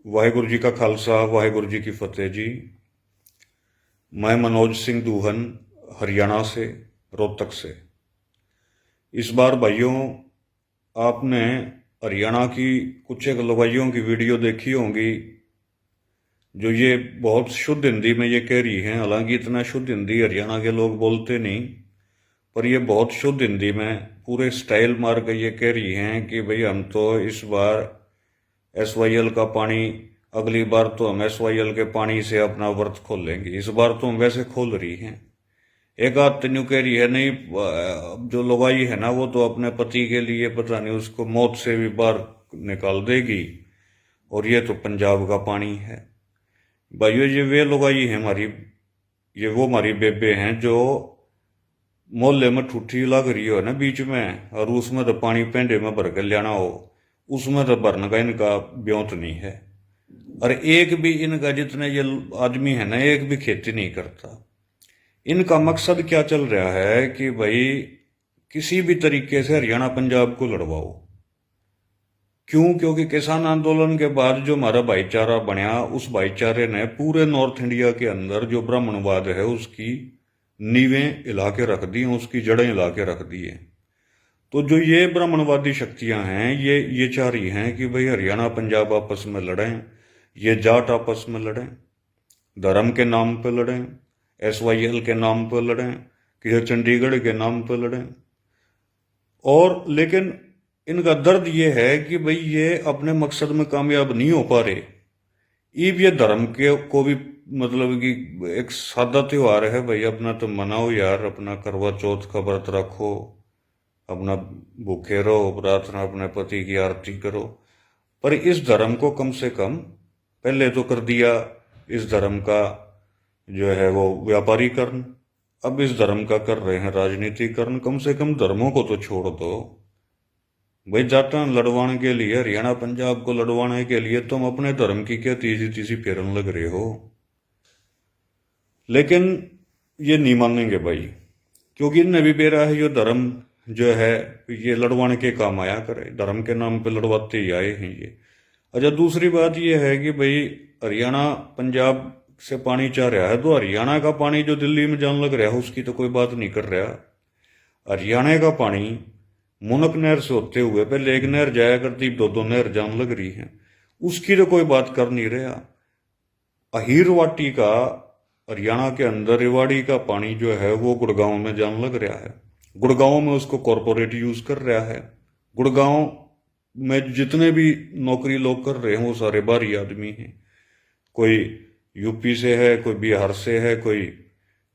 वाहिगुरु जी का खालसा वाहिगुरु जी की फतेह जी। मैं मनोज सिंह दूहन हरियाणा से, रोहतक से। इस बार भाइयों, आपने हरियाणा की कुछ एक लवाइयों की वीडियो देखी होंगी जो ये बहुत शुद्ध हिंदी में ये कह रही हैं। हालांकि इतना शुद्ध हिंदी हरियाणा के लोग बोलते नहीं, पर ये बहुत शुद्ध हिंदी में पूरे स्टाइल मार के ये कह रही हैं कि भाई हम तो इस बार SYL का पानी, अगली बार तो हम SYL के पानी से अपना व्रत खोल लेंगे, इस बार तो हम वैसे खोल रही हैं। एक आध तन्यू कह रही है नहीं, जो लुगाई है ना वो तो अपने पति के लिए पता नहीं उसको मौत से भी बाहर निकाल देगी, और ये तो पंजाब का पानी है। भाइयों, ये वे लुगाई है हमारी, ये वो हमारी बेबे हैं जो मोहल्ले में ठूठी लग रही हो ना बीच में, और उसमें तो पानी पेंडे में भर के लेना हो, उसमें तो भरने का इनका ब्योंत नहीं है। और एक भी इनका, जितने ये आदमी है ना, एक भी खेती नहीं करता। इनका मकसद क्या चल रहा है कि भाई किसी भी तरीके से हरियाणा पंजाब को लड़वाओ। क्यों? क्योंकि किसान आंदोलन के बाद जो हमारा भाईचारा बना, उस भाईचारे ने पूरे नॉर्थ इंडिया के अंदर जो ब्राह्मणवाद है उसकी नींवें हिला के रख दी, उसकी जड़ें हिला के रख दी है। तो जो ये ब्राह्मणवादी शक्तियां हैं, ये चाह रही हैं कि भाई हरियाणा पंजाब आपस में लड़ें, ये जाट आपस में लड़ें, धर्म के नाम पे लड़ें, SYL के नाम पे लड़ें, कि चंडीगढ़ के नाम पे लड़ें। और लेकिन इनका दर्द ये है कि भाई ये अपने मकसद में कामयाब नहीं हो पा रहे। ये धर्म के को भी, मतलब कि एक सादा त्योहार है भाई, अपना तो मनाओ यार, अपना करवा चौथ का व्रत रखो, अपना भूखे रहो, प्रार्थना अपने पति की आरती करो। पर इस धर्म को कम से कम पहले तो कर दिया इस धर्म का जो है वो व्यापारीकरण, अब इस धर्म का कर रहे हैं राजनीतिकरण। कम से कम धर्मों को तो छोड़ दो भाई। जाटा लड़वाने के लिए, हरियाणा पंजाब को लड़वाने के लिए तुम अपने धर्म की क्या तीसी तीसी फेरन लग रहे हो। लेकिन ये नहीं मानेंगे भाई, क्योंकि इनने भी बेरा है, ये धर्म जो है ये लड़वाने के काम आया करे, धर्म के नाम पे लड़वाते ही आए हैं ये। अच्छा, दूसरी बात ये है कि भाई हरियाणा पंजाब से पानी चाह रहा है, तो हरियाणा का पानी जो दिल्ली में जान लग रहा है उसकी तो कोई बात नहीं कर रहा। हरियाणा का पानी मुनक नहर से होते हुए, पहले एक नहर जाया करती, दो नहर जान लग रही है, उसकी तो कोई बात कर नहीं रहा। अहीरवाटी का, हरियाणा के अंदर रेवाड़ी का पानी जो है वो गुड़गांव में जान लग रहा है। गुड़गांव में उसको कॉरपोरेट यूज कर रहा है। गुड़गांव में जितने भी नौकरी लोग कर रहे हैं वो सारे बाहरी आदमी हैं। कोई यूपी से है, कोई बिहार से है, कोई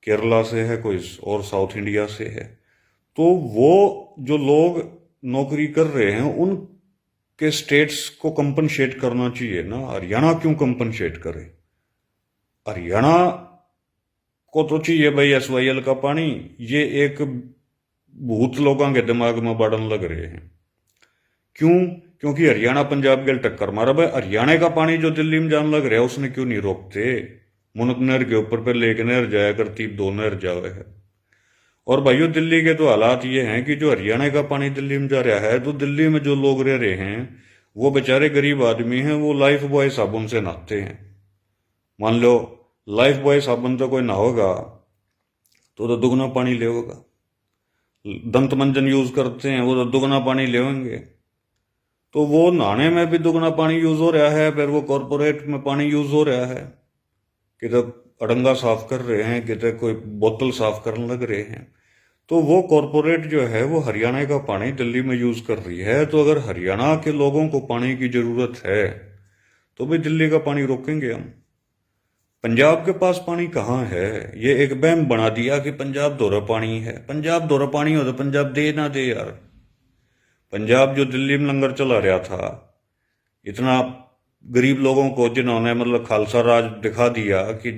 केरला से है, कोई और साउथ इंडिया से है। तो वो जो लोग नौकरी कर रहे हैं उनके स्टेट्स को कंपनसेट करना चाहिए ना। हरियाणा क्यों कंपनसेट करे? हरियाणा को तो चाहिए भाई SYL का पानी। ये एक भूत लोगों के दिमाग में बढ़न लग रहे हैं। क्यों? क्योंकि हरियाणा पंजाब के टक्कर मारा भाई। हरियाणा का पानी जो दिल्ली में जान लग रहा है उसने क्यों नहीं रोकते? मुनक नहर के ऊपर पहले एक नहर जाया करती, दो नहर जावे है। और भाइयों, दिल्ली के तो हालात ये हैं कि जो हरियाणा का पानी दिल्ली में जा रहा है, तो दिल्ली में जो लोग रह रहे हैं वो बेचारे गरीब आदमी हैं, वो लाइफ बॉय साबुन से नहाते हैं। मान लो लाइफ बॉय साबुन तो कोई नहाओगा तो दुगना पानी लेगा। दंत मंजन यूज करते हैं वो तो दुगना पानी लेंगे। तो वो नहाने में भी दुगना पानी यूज हो रहा है, फिर वो कॉरपोरेट में पानी यूज हो रहा है, किधर अड़ंगा साफ कर रहे हैं, किधर कोई बोतल साफ करने लग रहे हैं। तो वो कॉरपोरेट जो है वो हरियाणा का पानी दिल्ली में यूज कर रही है। तो अगर हरियाणा के लोगों को पानी की जरूरत है तो भाई दिल्ली का पानी रोकेंगे हम। पंजाब के पास पानी कहाँ है? ये एक वहम बना दिया कि पंजाब दोहरा पानी है। पंजाब दोहरा पानी हो तो पंजाब दे ना दे यार। पंजाब जो दिल्ली में लंगर चला रहा था, इतना गरीब लोगों को, जिन्होंने मतलब खालसा राज दिखा दिया कि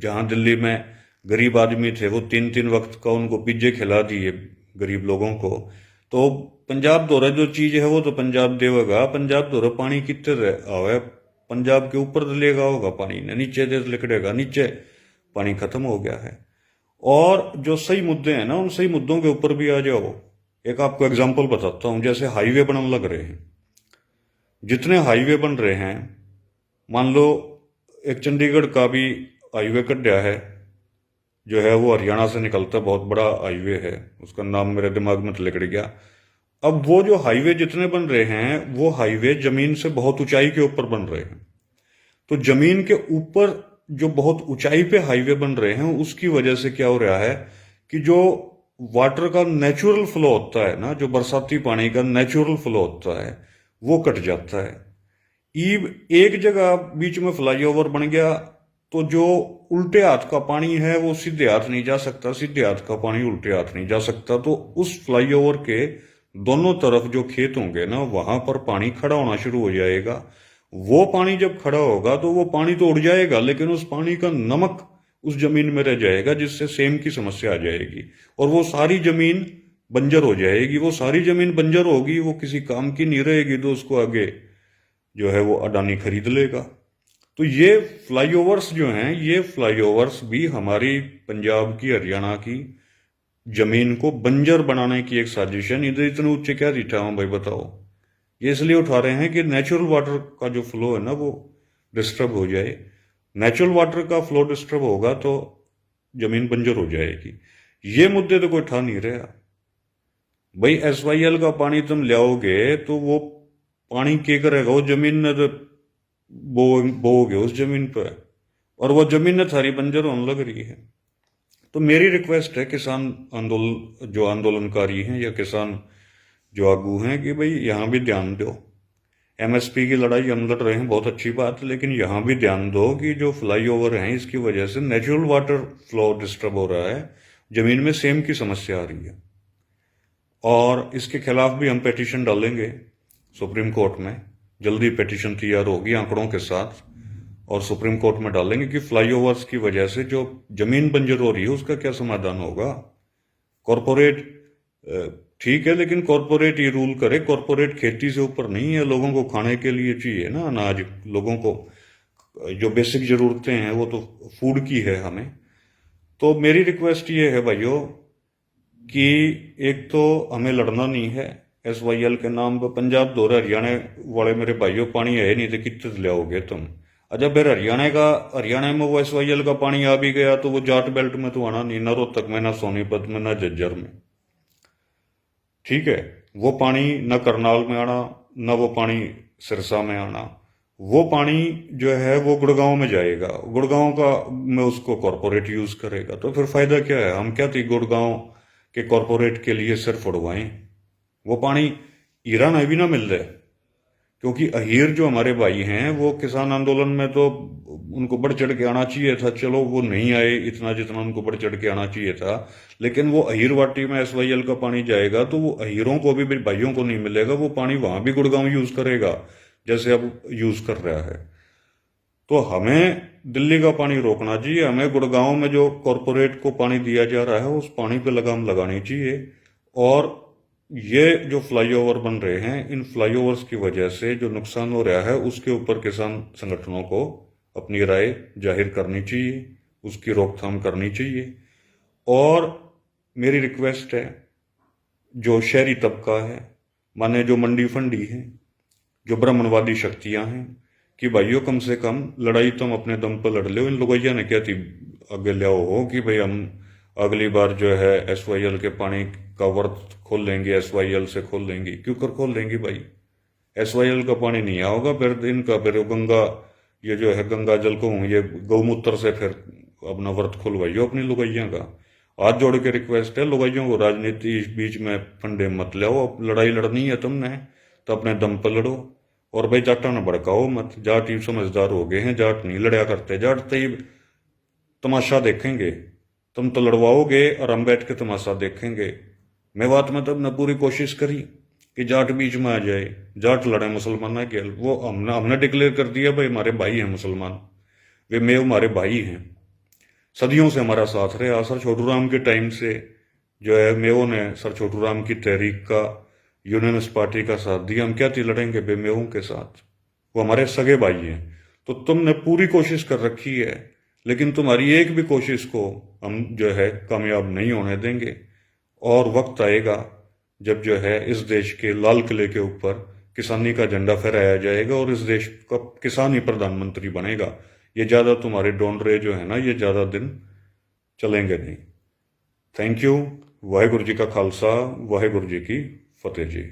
जहां दिल्ली में गरीब आदमी थे वो 3-3 वक्त का उनको पिज्जे खिला दिए गरीब लोगों को। तो पंजाब दोहरा जो चीज है वो तो पंजाब देगा। पंजाब दोहरा पानी कितने आवे? पंजाब के ऊपर लेगा होगा पानी ने, नीचे दे लिकड़ेगा, नीचे पानी खत्म हो गया है। और जो सही मुद्दे हैं ना, उन सही मुद्दों के ऊपर भी आ जाओ। एक आपको एग्जाम्पल बताता हूं, जैसे हाईवे बनने लग रहे हैं। जितने हाईवे बन रहे हैं मान लो एक चंडीगढ़ का भी हाईवे कड्या है, जो है वो हरियाणा से निकलता है, बहुत बड़ा हाईवे है, उसका नाम मेरे दिमाग में तो लिकड़ गया। अब वो जो हाईवे जितने बन रहे हैं, वो हाईवे जमीन से बहुत ऊंचाई के ऊपर बन रहे हैं। तो जमीन के ऊपर जो बहुत ऊंचाई पे हाईवे बन रहे हैं, उसकी वजह से क्या हो रहा है कि जो वाटर का नेचुरल फ्लो होता है ना, जो बरसाती पानी का नेचुरल फ्लो होता है, वो कट जाता है। ईब एक जगह बीच में फ्लाईओवर बन गया तो जो उल्टे हाथ का पानी है वो सीधे हाथ नहीं जा सकता, सीधे हाथ का पानी उल्टे हाथ नहीं जा सकता। तो उस फ्लाईओवर के दोनों तरफ जो खेत होंगे ना, वहां पर पानी खड़ा होना शुरू हो जाएगा। वो पानी जब खड़ा होगा तो वो पानी तो उड़ जाएगा, लेकिन उस पानी का नमक उस जमीन में रह जाएगा, जिससे सेम की समस्या आ जाएगी और वो सारी जमीन बंजर हो जाएगी। वो सारी जमीन बंजर होगी, वो किसी काम की नहीं रहेगी, तो उसको आगे जो है वो अडानी खरीद लेगा। तो ये फ्लाईओवर्स जो हैं, ये फ्लाईओवर्स भी हमारी पंजाब की, हरियाणा की जमीन को बंजर बनाने की एक साजिश है। इधर इतने ऊंचे क्या दिखा हूं भाई, बताओ। ये इसलिए उठा रहे हैं कि नेचुरल वाटर का जो फ्लो है ना, वो डिस्टर्ब हो जाए। नेचुरल वाटर का फ्लो डिस्टर्ब होगा तो जमीन बंजर हो जाएगी। ये मुद्दे तो कोई उठा नहीं रहा भाई। SYL का पानी तुम लाओगे तो वो पानी क्या करेगा, वो जमीन ने तो बोओगे उस जमीन पर, और वो जमीन ने थारी बंजर होने लग रही है। तो मेरी रिक्वेस्ट है किसान आंदोलन, जो आंदोलनकारी हैं या किसान जो आगू हैं, कि भाई यहाँ भी ध्यान दो। MSP की लड़ाई हम लड़ रहे हैं, बहुत अच्छी बात है, लेकिन यहाँ भी ध्यान दो कि जो फ्लाईओवर हैं, इसकी वजह से नेचुरल वाटर फ्लो डिस्टर्ब हो रहा है, जमीन में सेम की समस्या आ रही है। और इसके खिलाफ भी हम पेटिशन डालेंगे सुप्रीम कोर्ट में। जल्दी पेटिशन तैयार होगी आंकड़ों के साथ, और सुप्रीम कोर्ट में डालेंगे कि फ्लाईओवर्स की वजह से जो जमीन बंजर हो रही है उसका क्या समाधान होगा। कॉरपोरेट ठीक है, लेकिन कॉरपोरेट ये रूल करे, कॉरपोरेट खेती से ऊपर नहीं है। लोगों को खाने के लिए चाहिए ना अनाज, लोगों को जो बेसिक जरूरतें हैं वो तो फूड की है हमें। तो मेरी रिक्वेस्ट ये है भाइयों कि एक तो हमें लड़ना नहीं है SYL के नाम पर। पंजाब दो हरियाणा वाले मेरे भाइयों, पानी है नहीं तो कितने लाओगे तुम। अच्छा, फिर हरियाणा में वो SYL का पानी आ भी गया तो वो जाट बेल्ट में तो आना नहीं, ना रोहतक में, ना सोनीपत में, ना झज्जर में। ठीक है, वो पानी न करनाल में आना, न वो पानी सिरसा में आना। वो पानी जो है वो गुड़गांव में जाएगा, गुड़गांव का में उसको कॉरपोरेट यूज करेगा। तो फिर फायदा क्या है? हम क्या थी गुड़गांव के कॉरपोरेट के लिए सिर फुड़वाएं? वो पानी ईरान अभी ना मिल रहा है, क्योंकि अहीर जो हमारे भाई हैं वो किसान आंदोलन में तो उनको बढ़ चढ़ के आना चाहिए था। चलो वो नहीं आए इतना जितना उनको बढ़ चढ़ के आना चाहिए था, लेकिन वो अहीर वाटी में SYL का पानी जाएगा तो वो अहीरों को भी भाइयों को नहीं मिलेगा। वो पानी वहां भी गुड़गांव यूज करेगा जैसे अब यूज कर रहा है। तो हमें दिल्ली का पानी रोकना चाहिए। हमें गुड़गांव में जो कॉरपोरेट को पानी दिया जा रहा है उस पानी पे लगाम लगानी चाहिए। और ये जो फ्लाईओवर बन रहे हैं, इन फ्लाईओवर्स की वजह से जो नुकसान हो रहा है उसके ऊपर किसान संगठनों को अपनी राय जाहिर करनी चाहिए, उसकी रोकथाम करनी चाहिए। और मेरी रिक्वेस्ट है जो शहरी तबका है, माने जो मंडी फंडी है, जो ब्राह्मणवादी शक्तियां हैं, कि भाइयों कम से कम लड़ाई तुम अपने दम पर लड़ लो। इन लोगों ने क्या थी आगे लियाओ हो कि भाई हम अगली बार जो है SYL के पानी का वर्थ खोल लेंगे, SYL से खोल लेंगे। क्यों कर खोल लेंगे भाई? SYL का पानी नहीं आओगा फिर इनका, फिर गंगा, ये जो है गंगा जल को ये गौमूत्र से फिर अपना व्रत खुलवाइयो अपनी लुगाइयों का। हाथ जोड़ के रिक्वेस्ट है, लुगाइयों को राजनीति बीच में फंडे मत लाओ। लड़ाई लड़नी है तुमने तो अपने दम पर लड़ो। और भाई जाटा ना भड़काओ मत, जाट ही समझदार हो गए हैं, जाट नहीं लड़या करते। जाट तो ही तमाशा देखेंगे, तुम तो लड़वाओगे और हम बैठ के तमाशा देखेंगे। मैं बात में तब ने पूरी कोशिश करी कि जाट बीच में आ जाए, जाट लड़े मुसलमान के। वो हमने डिक्लेयर कर दिया भाई हमारे भाई हैं मुसलमान, वे मेव हमारे भाई हैं, सदियों से हमारा साथ रहे। सर छोटू राम के टाइम से जो है मेवों ने सर छोटू राम की तहरीक का, यूनियनिस्ट पार्टी का साथ दिया। हम क्या थी लड़ेंगे बेमेवों के साथ? वो हमारे सगे भाई हैं। तो तुमने पूरी कोशिश कर रखी है, लेकिन तुम्हारी एक भी कोशिश को हम जो है कामयाब नहीं होने देंगे। और वक्त आएगा जब जो है इस देश के लाल किले के ऊपर किसानी का झंडा फहराया जाएगा और इस देश का किसान ही प्रधानमंत्री बनेगा। ये ज़्यादा तुम्हारे डोंडरे जो है ना, ये ज़्यादा दिन चलेंगे नहीं। Thank you. वाहेगुरु जी का खालसा, वाहेगुरु जी की फतेह जी।